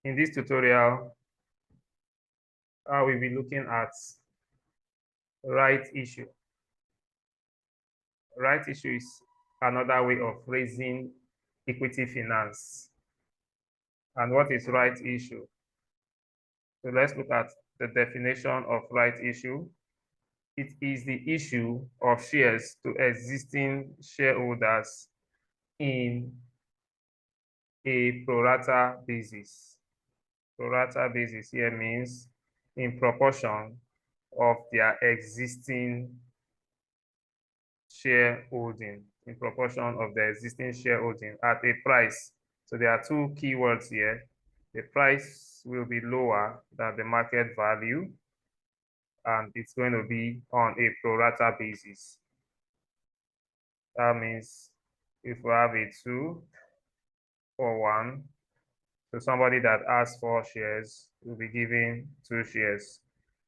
In this tutorial, I will be looking at right issue. Right issue is another way of raising equity finance. And what is right issue? So let's look at the definition of right issue. It is the issue of shares to existing shareholders in a pro rata basis. Pro rata basis here means in proportion of their existing shareholding, in proportion of the existing shareholding at a price. So there are two keywords here. The price will be lower than the market value, and it's going to be on a pro rata basis. That means if we have a 2 for 1, so somebody that has 4 shares will be given 2 shares.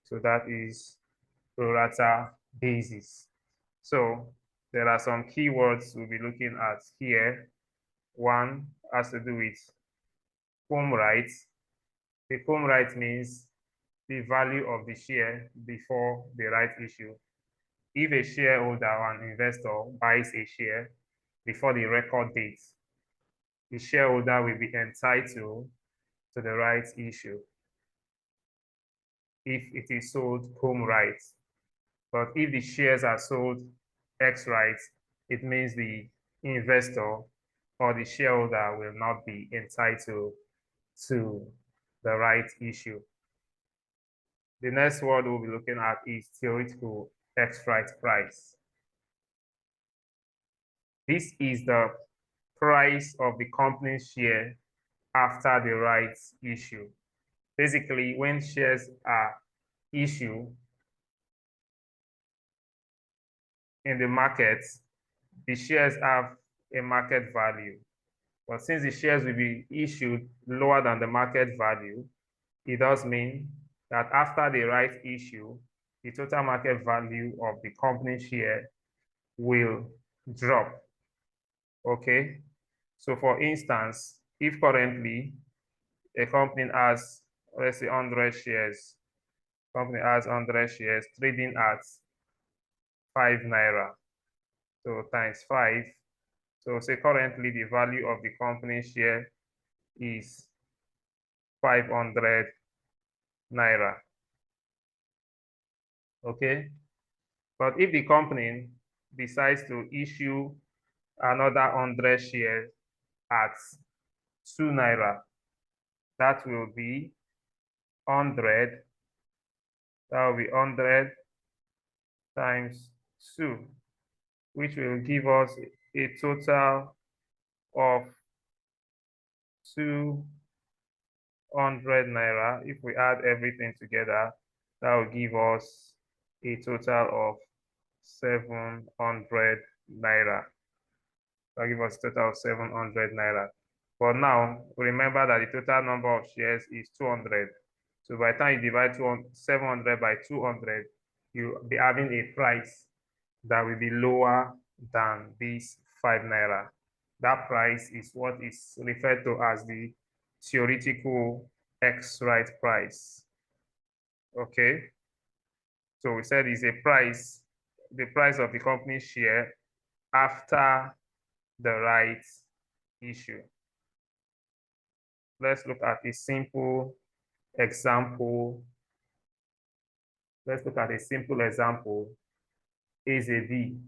So that is pro rata basis. So there are some keywords we'll be looking at here. One has to do with cum right. The cum right means the value of the share before the right issue. If a shareholder or an investor buys a share before the record date, the shareholder will be entitled to the right issue if it is sold cum right. But if the shares are sold ex right, it means the investor or the shareholder will not be entitled to the right issue. The next word we'll be looking at is theoretical ex right price. This is the price of the company's share after the rights issue. Basically, when shares are issued in the market, the shares have a market value. But since the shares will be issued lower than the market value, it does mean that after the right issue, the total market value of the company share will drop. Okay? So for instance, if currently a company has, let's say 100 shares, company has 100 shares trading at 5 naira. So times 5. So say currently the value of the company share is 500 naira. Okay? But if the company decides to issue another 100 shares at 2 naira, that will be 100. That will be 100 times 2, which will give us a total of 200 naira. If we add everything together, that will give us a total of 700 naira. That will give us a total of 700 naira. But now, remember that the total number of shares is 200. So by the time you divide 700 by 200, you'll be having a price that will be lower than this 5 naira. That price is what is referred to as the theoretical ex right price. Okay? So we said it's a price, the price of the company's share after the right issue. Let's look at a simple example. Let's look at a simple example. AZB.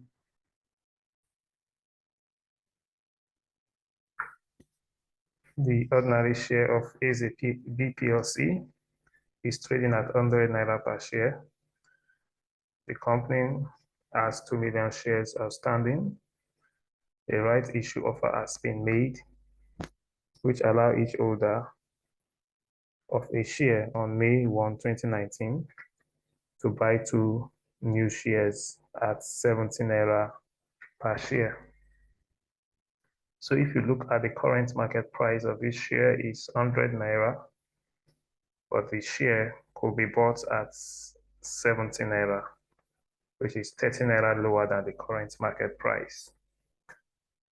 The ordinary share of AZB PLC is trading at 100 naira per share. The company has 2 million shares outstanding. A right issue offer has been made, which allow each holder of a share on May 1, 2019 to buy 2 new shares at 70 naira per share. So if you look at the current market price of this share is 100 naira, but the share could be bought at 70 naira, which is 30 naira lower than the current market price.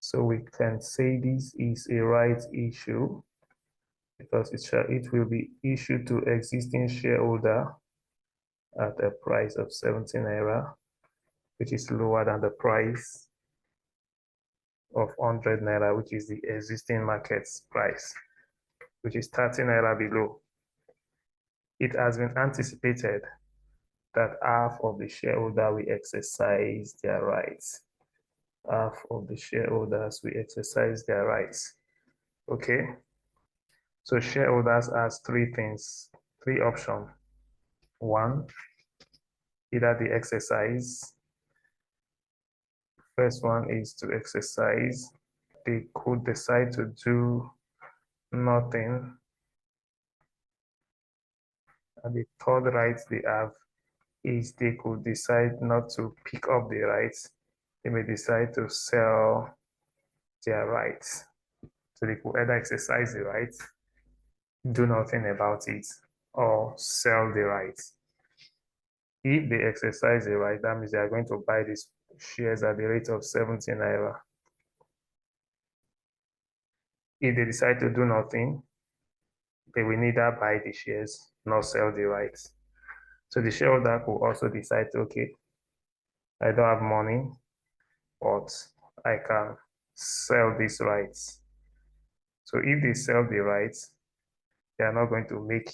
So we can say this is a right issue because it will be issued to existing shareholder at a price of 70 naira, which is lower than the price of 100 naira, which is the existing market's price, which is 30 naira below. It has been anticipated that half of the shareholder will exercise their rights. Half of the shareholders will exercise their rights. Okay. So shareholders has three options. One, either they exercise. First one is to exercise. They could decide to do nothing. And the third right they have is they could decide not to pick up the rights. They may decide to sell their rights. So they could either exercise the rights, do nothing about it, or sell the rights. If they exercise the right, that means they are going to buy these shares at the rate of 70 naira. If they decide to do nothing, they will neither buy the shares nor sell the rights. So the shareholder could also decide, okay, I don't have money, but I can sell these rights. So if they sell the rights, they are not going to make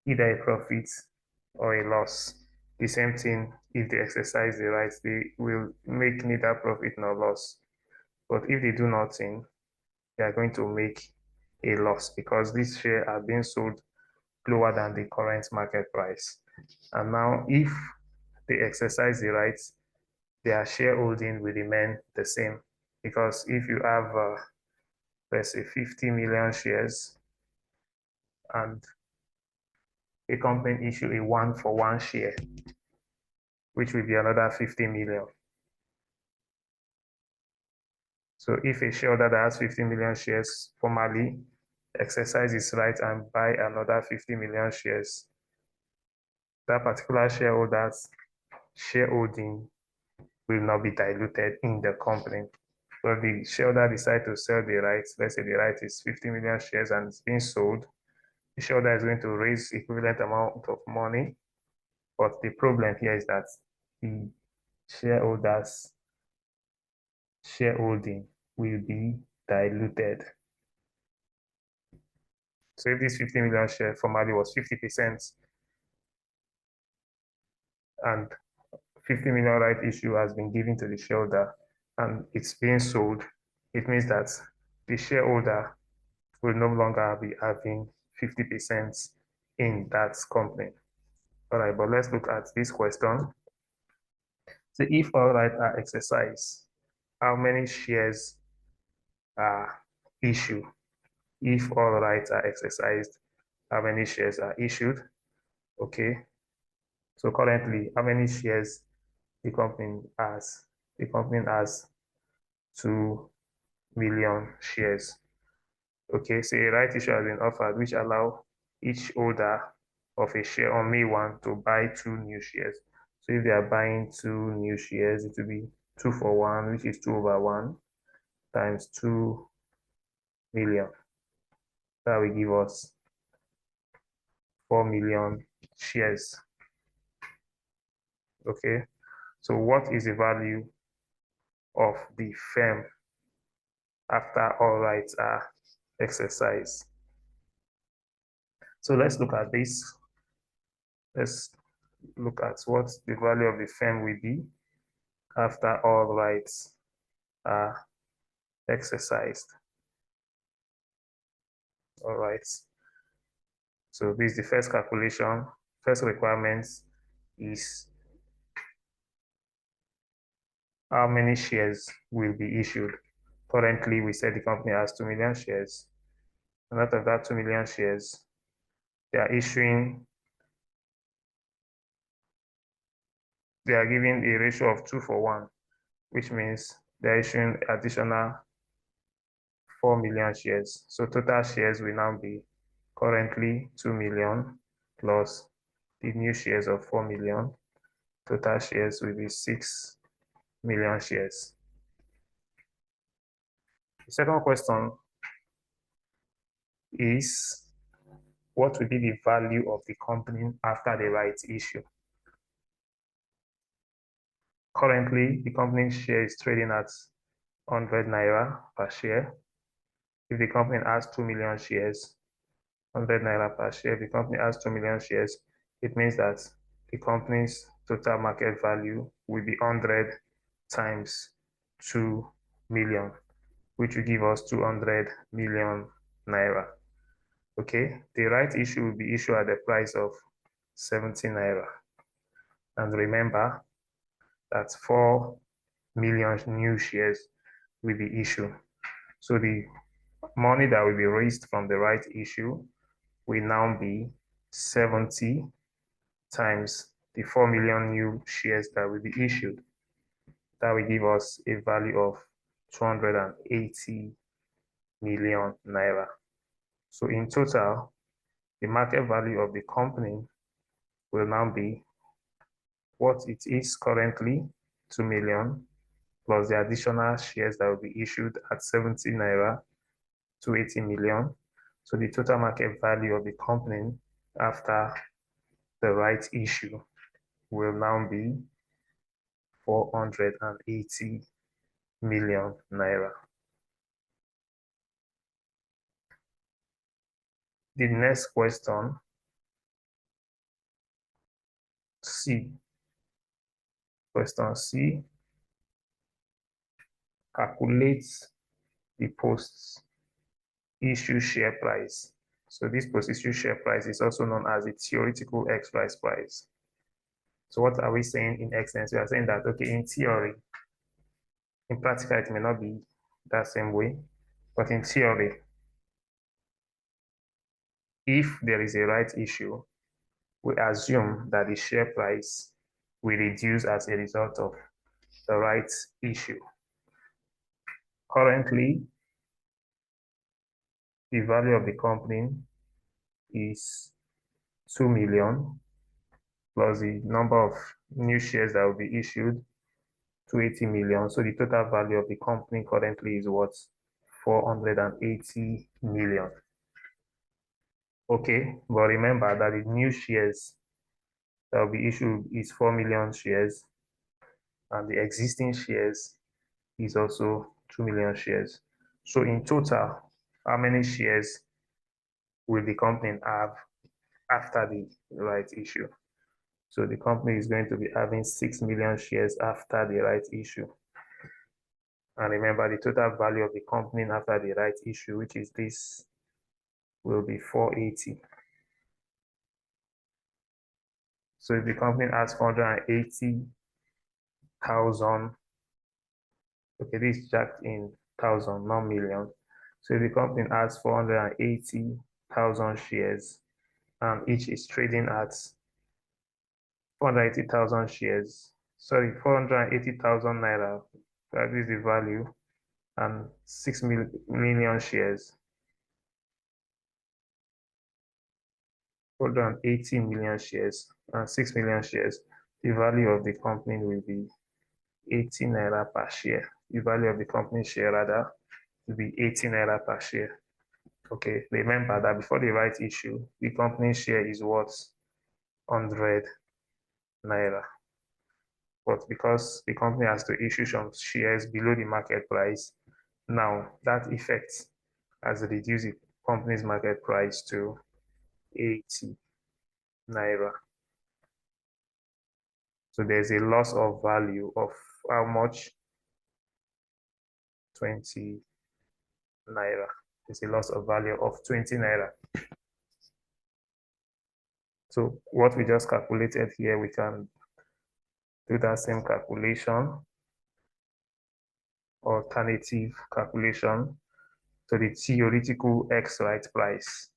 either a profit or a loss. The same thing, if they exercise the rights, they will make neither profit nor loss. But if they do nothing, they are going to make a loss because these shares are being sold lower than the current market price. And now, if they exercise the rights, their shareholding will remain the same. Because if you have, let's say, 50 million shares and a company issue a 1-for-1 share, which will be another 50 million. So if a shareholder that has 50 million shares formally exercises right and buy another 50 million shares, that particular shareholder's shareholding will not be diluted in the company. So the shareholder decides to sell the rights. Let's say the right is 50 million shares and it's being sold. The shareholder is going to raise equivalent amount of money. But the problem here is that the shareholders' shareholding will be diluted. So if this 50 million share formerly was 50% and 50 million right issue has been given to the shareholder and it's being sold, it means that the shareholder will no longer be having 50% in that company. All right, but let's look at this question. So if all rights are exercised, how many shares are issued? If all rights are exercised, how many shares are issued? Okay. So currently, how many shares the company has? The company has 2 million shares. Okay, so a right issue has been offered, which allow each holder of a share on May 1 to buy 2 new shares. So if they are buying 2 new shares, it will be 2-for-1, which is 2/1 times 2 million. That will give us 4 million shares. Okay, so what is the value of the firm after all rights are exercised? So let's look at this. Let's look at what the value of the firm will be after all rights are exercised. All right. So this is the first calculation. First requirement is how many shares will be issued. Currently, we said the company has 2 million shares. And out of that 2 million shares, they are giving a ratio of 2-for-1, which means they're issuing additional 4 million shares. So total shares will now be currently 2 million plus the new shares of 4 million. Total shares will be 6 million shares. The second question is what will be the value of the company after the rights issue. Currently, the company's share is trading at 100 naira per share. If the company has 2 million shares, 100 naira per share, if the company has 2 million shares, it means that the company's total market value will be 100 times 2 million, which will give us 200 million naira. Okay, the right issue will be issued at the price of 70 naira. And remember that 4 million new shares will be issued. So the money that will be raised from the right issue will now be 70 times the 4 million new shares that will be issued. That will give us a value of 280 million naira. So in total, the market value of the company will now be what it is currently, 2 million, plus the additional shares that will be issued at 70 naira, 280 million. So the total market value of the company after the right issue will now be 480 million naira. The next question, C. Question C, calculate the post-issue share price. So this post-issue share price is also known as the theoretical exercise price. So what are we saying in essence? We are saying that, okay, in theory, in practical, it may not be that same way, but in theory, if there is a right issue, we assume that the share price will reduce as a result of the right issue. Currently, the value of the company is 2 million plus the number of new shares that will be issued, 280 million. So the total value of the company currently is what? 480 million. Okay, but remember that the new shares that will be issued is 4 million shares, and the existing shares is also 2 million shares. So in total, how many shares will the company have after the right issue? So the company is going to be having 6 million shares after the right issue. And remember, the total value of the company after the right issue, which is this, will be 480. So if the company has 480,000, okay, this is jacked in thousand, not million. So if the company has 480,000 shares, and each is trading at 480,000 shares, sorry, 480,000 naira, that is the value, and 6 million shares. 480 million shares and 6 million shares, the value of the company will be 80 naira per share. The value of the company share rather will be 80 naira per share. Okay, remember that before the right issue, the company share is worth 100 naira. But because the company has to issue some shares below the market price, now that effect has reduced the company's market price to 80 naira. So there's a loss of value of how much? 20 naira. There's a loss of value of 20 naira. So what we just calculated here, we can do that same calculation, alternative calculation, to the theoretical X-right price.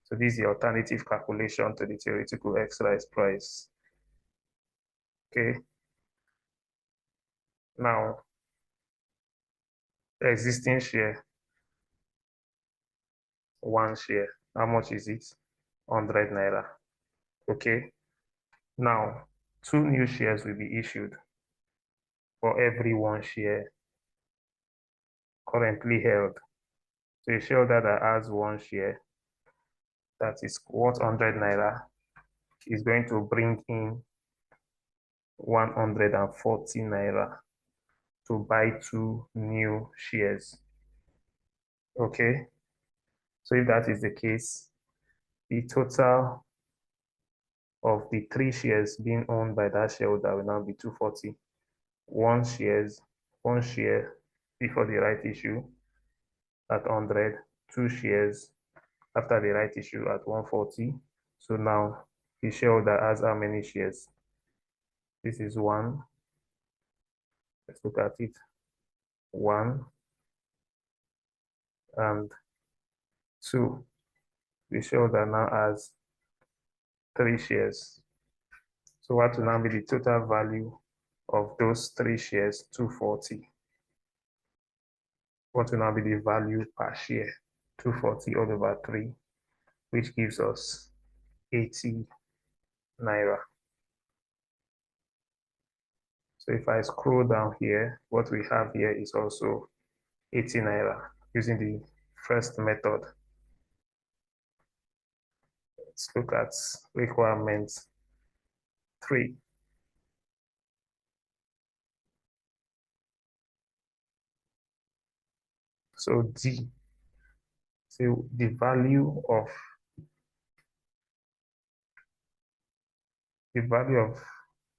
So this is the alternative calculation to the theoretical X-right price. Okay. Now, existing share, 1 share, how much is it? 100 naira. Okay. Now, 2 new shares will be issued for every 1 share currently held. So a shareholder that has 1 share that is worth 100 naira is going to bring in 140 naira to buy 2 new shares. Okay, so if that is the case, the total of the 3 shares being owned by that shareholder will now be 240. One share before the right issue at 100, 2 shares after the right issue at 140. So now the shareholder has how many shares? This is 1. Let's look at it. 1 and 2. The shareholder now has 3 shares. So what will now be the total value of those 3 shares? 240. What will now be the value per share? 240 all over 3, which gives us 80 naira. So if I scroll down here, what we have here is also 80 naira using the first method. Let's look at requirement 3. So D, so the value of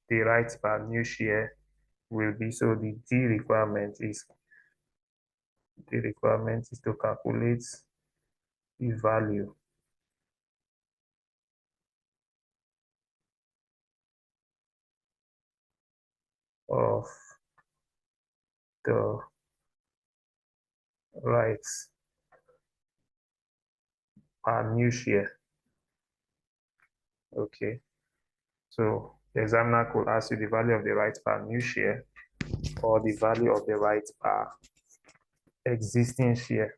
the right per new share will be, so the D requirement is to calculate the value of the rights per new share. Okay, so the examiner could ask you the value of the rights per new share or the value of the rights per existing share.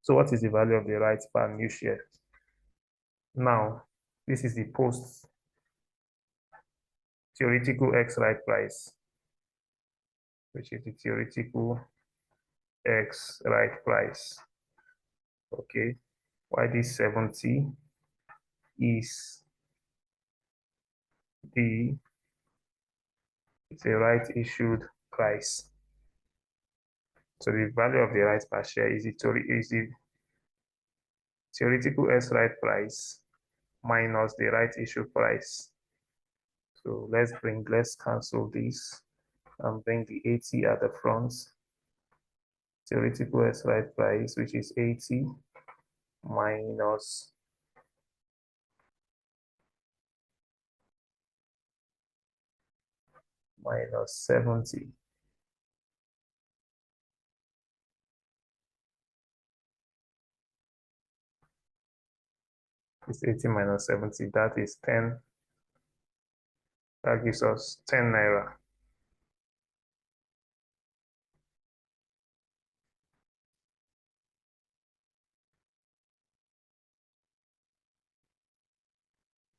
So what is the value of the rights per new share? Now, this is the post theoretical X right price, which is the theoretical X right price. Okay, why this 70 is it's a right issued price. So the value of the right per share is the theoretical X right price minus the right issue price. So let's cancel this and bring the 80 at the front. Theoretical X right price, which is 80 minus minus 70. It's 80 minus 70, that is 10. That gives us 10 naira.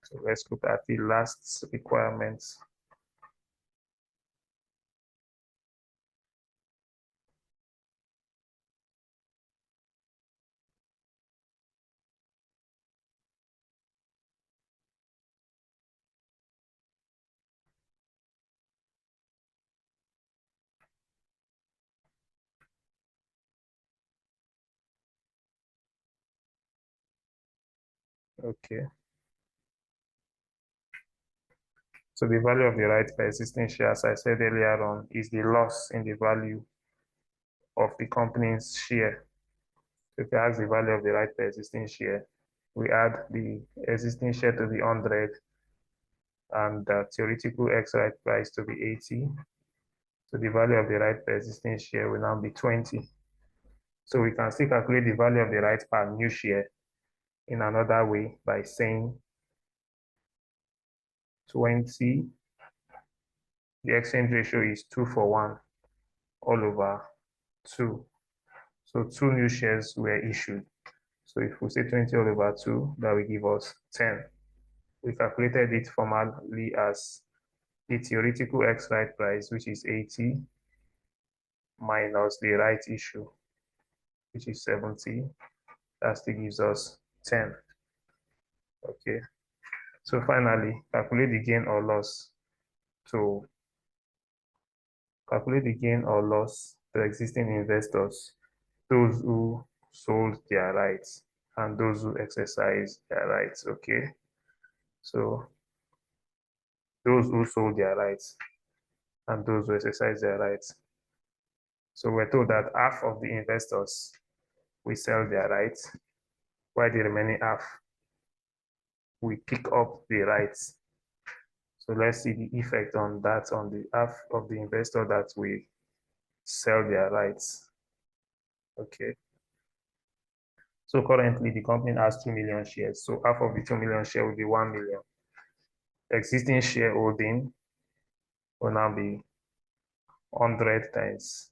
So let's look at the last requirements. Okay. So the value of the right per existing share, as I said earlier on, is the loss in the value of the company's share. So if we ask the value of the right per existing share, we add the existing share to the 100 and the theoretical X right price to be 80. So the value of the right per existing share will now be 20. So we can still calculate the value of the right per new share in another way by saying 20, the exchange ratio is 2 for 1 all over 2. So 2 new shares were issued. So if we say 20 all over 2, that will give us 10. We calculated it formally as the theoretical X right price, which is 80, minus the right issue, which is 70. That still gives us 10. Okay. So finally, calculate the gain or loss. To calculate the gain or loss to existing investors, those who sold their rights and those who exercise their rights. Okay. So those who sold their rights and those who exercise their rights. So we're told that half of the investors will sell their rights, while the remaining half will pick up the rights. So let's see the effect on that on the half of the investor that will sell their rights. Okay. So currently the company has 2 million shares. So half of the 2 million share will be 1 million. Existing shareholding will now be 100 times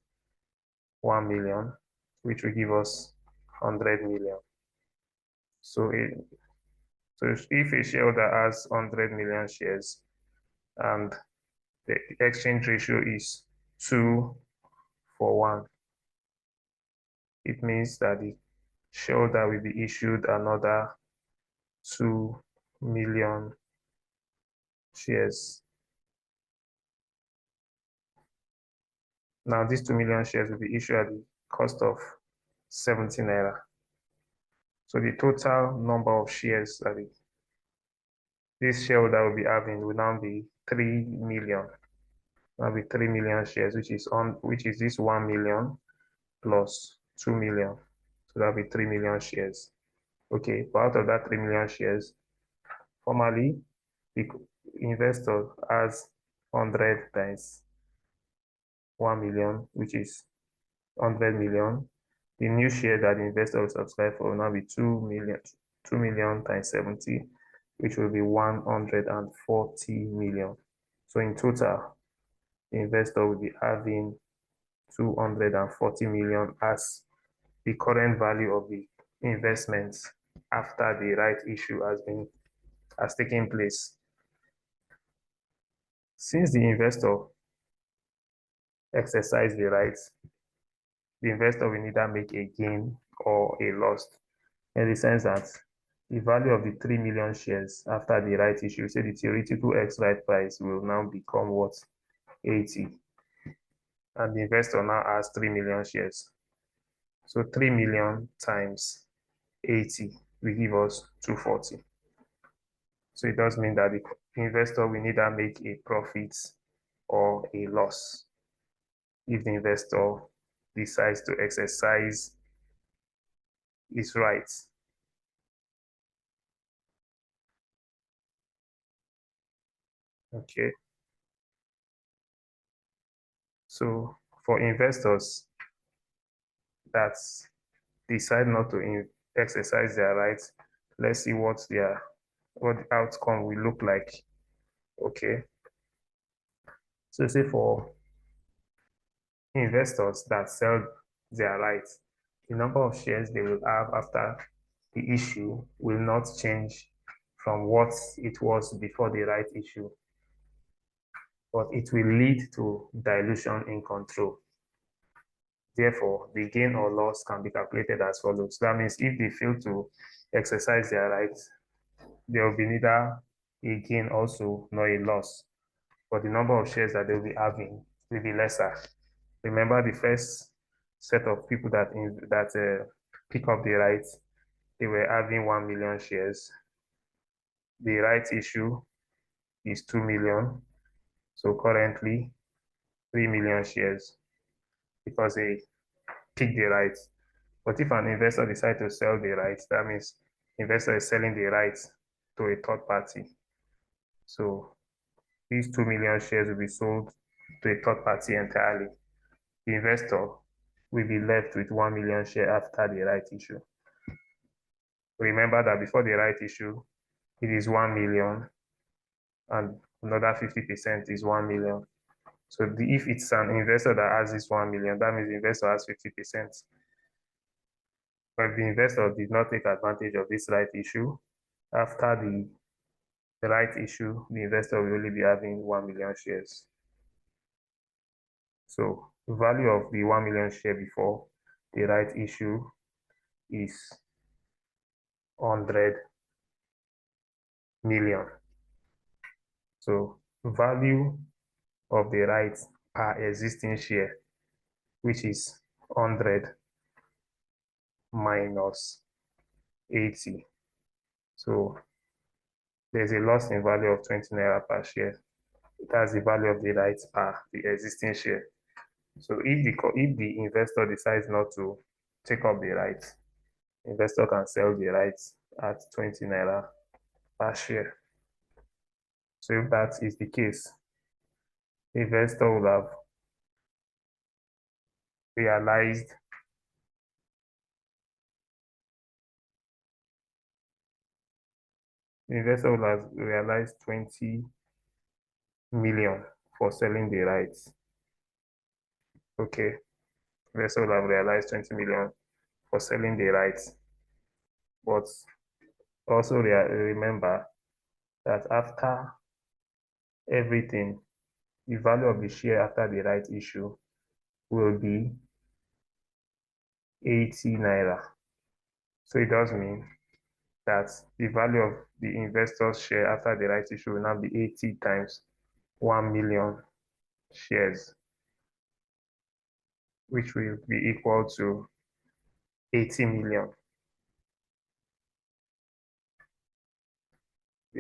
1 million, which will give us 100 million. So, if a shareholder has 100 million shares and the exchange ratio is 2-for-1, it means that the shareholder will be issued another 2 million shares. Now, these 2 million shares will be issued at the cost of 70 naira. So the total number of shares that this shareholder will be having will now be 3 million. Now be 3 million shares, which is this 1 million plus 2 million. So that'll be 3 million shares. Okay, but out of that 3 million shares, formally, the investor has 100 times 1 million, which is 100 million. The new share that the investor will subscribe for will now be 2 million times 70, which will be 140 million. So in total, the investor will be having 240 million as the current value of the investments after the right issue has taken place. Since the investor exercised the rights, the investor will neither make a gain or a loss, in the sense that the value of the 3 million shares after the right issue, say the theoretical ex-right price will now become what? 80. And the investor now has 3 million shares. So 3 million times 80 will give us 240. So it does mean that the investor will neither make a profit or a loss if the investor decides to exercise his rights. Okay. So for investors that decide not to exercise their rights, let's see what the outcome will look like. Okay. So say for investors that sell their rights, the number of shares they will have after the issue will not change from what it was before the right issue, but it will lead to dilution in control. Therefore, the gain or loss can be calculated as follows. That means if they fail to exercise their rights, there will be neither a gain also nor a loss, but the number of shares that they'll be having will be lesser. Remember the first set of people that pick up the rights, they were having 1 million shares. The rights issue is 2 million. So currently 3 million shares because they pick the rights. But if an investor decides to sell the rights, that means investor is selling the rights to a third party. So these 2 million shares will be sold to a third party entirely. The investor will be left with 1 million share after the right issue. Remember that before the right issue, it is 1 million and another 50% is 1 million. So if it's an investor that has this 1 million, that means the investor has 50%. But if the investor did not take advantage of this right issue, after the right issue, the investor will only be having 1 million shares. So the value of the 1 million share before the right issue is 100 million. So value of the rights per existing share, which is 100 minus 80. So there's a loss in value of 20 naira per share. That's the value of the rights per the existing share. So if the investor decides not to take up the rights, investor can sell the rights at 20 naira per share. So if that is the case, the investor will have realized the investor will have realized 20 million for selling the rights. Okay, the investor will have realized 20 million for selling the rights. But also remember that after everything, the value of the share after the right issue will be 80 naira. So it does mean that the value of the investor's share after the right issue will now be 80 times 1 million shares, which will be equal to 80 million.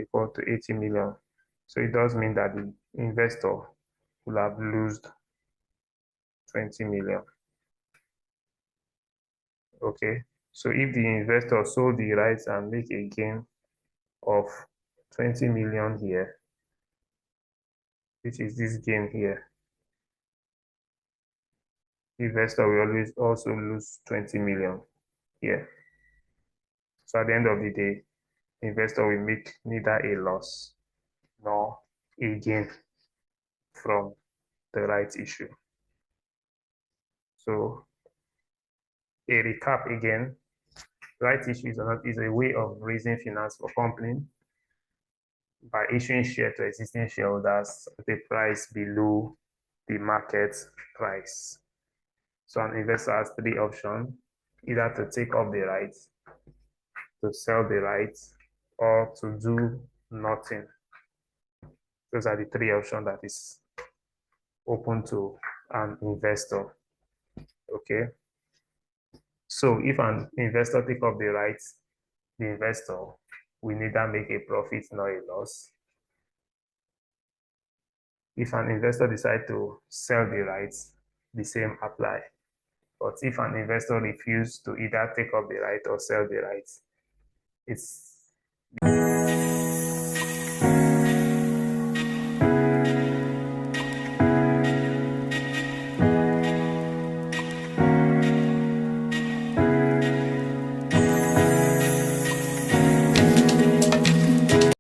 Equal to 80 million. So it does mean that the investor will have lost 20 million. Okay, so if the investor sold the rights and make a gain of 20 million here, which is this gain here, the investor will always also lose 20 million here. So at the end of the day, the investor will make neither a loss nor a gain from the rights issue. So a recap again, rights issue is a way of raising finance for company by issuing share to existing shareholders at a price below the market price. So an investor has three options, either to take up the rights, to sell the rights, or to do nothing. Those are the three options that is open to an investor. Okay. So if an investor take up the rights, the investor will neither make a profit nor a loss. If an investor decide to sell the rights, the same apply. But if an investor refuse to either take up the right or sell the rights, it's